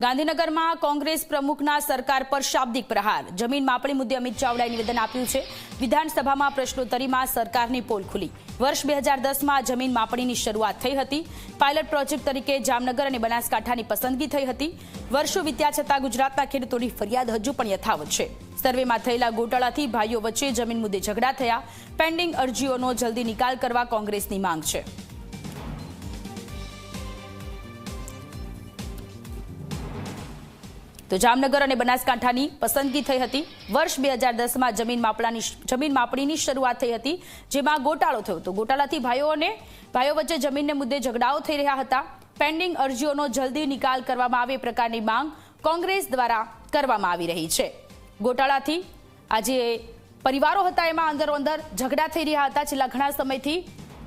ગાંધીનગરમાં કોંગ્રેસ પ્રમુખના સરકાર પર શાબ્દિક પ્રહાર। જમીન માપણી મુદ્દે અમિત ચાવડાએ નિવેદન આપ્યું છે। વિધાનસભામાં પ્રશ્નોત્તરીમાં સરકારની પોલ ખુલી। વર્ષ 2010માં જમીન માપણીની શરૂઆત થઈ હતી। પાયલટ પ્રોજેક્ટ તરીકે જામનગર અને બનાસકાંઠાની પસંદગી થઈ હતી। વર્ષો વીત્યા છતાં ગુજરાતના ખેડૂતોની ફરિયાદ હજુ પણ યથાવત છે। સર્વેમાં થયેલા ગોટાળાથી ભાઈઓ વચ્ચે જમીન મુદ્દે ઝઘડા થયા। પેન્ડિંગ અરજીઓનો જલ્દી નિકાલ કરવા કોંગ્રેસની માંગ છે। તો જામનગર અને બનાસકાંઠાની પસંદગી થઈ હતી। વર્ષ 2010માં જમીન માપણીની શરૂઆત થઈ હતી, જેમાં ગોટાળો થયો હતો। ગોટાળાથી ભાઈઓ વચ્ચે જમીનને મુદ્દે ઝઘડાઓ થઈ રહ્યા હતા। પેન્ડિંગ અરજીઓનો જલ્દી નિકાલ કરવામાં આવે એ પ્રકારની માંગ કોંગ્રેસ દ્વારા કરવામાં આવી રહી છે। ગોટાળાથી આજે પરિવારો હતા એમાં અંદરો-અંદર ઝઘડા થઈ રહ્યા હતા। છેલ્લા ઘણા સમયથી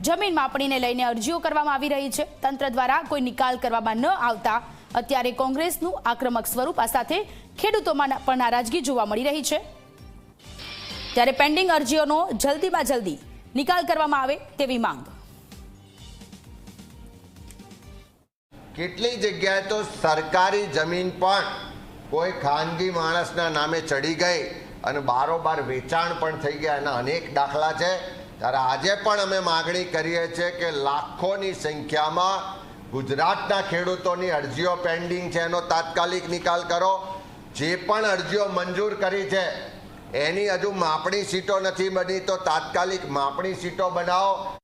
જમીન માપણીને લઈને અરજીઓ કરવામાં આવી રહી છે। તંત્ર દ્વારા કોઈ નિકાલ કરવામાં ન આવતા અત્યારે કોંગ્રેસનું આક્રમક સ્વરૂપ, આ સાથે ખેડૂતોમાં પણ નારાજગી જોવા મળી રહી છે। ત્યારે પેન્ડિંગ અરજીઓનો જલ્દીમાં જલ્દી નિકાલ કરવામાં આવે તેવી માંગ। કેટલી જગ્યાએ તો સરકારી જમીન પણ કોઈ ખાનગી માણસના નામે ચડી ગઈ અને બારોબાર વેચાણ પણ થઈ ગયા, એના અનેક દાખલા છે। ત્યારે આજે પણ અમે માગણી કરીએ છીએ કે લાખોની સંખ્યામાં ગુજરાતના ખેડૂતોની અરજીઓ પેન્ડિંગ છે, એનો તાત્કાલિક નિકાલ કરો। જે પણ અરજીઓ મંજૂર કરી છે એની હજુ માપણી સીટો નથી બની, તો તાત્કાલિક માપણી સીટો બનાવો।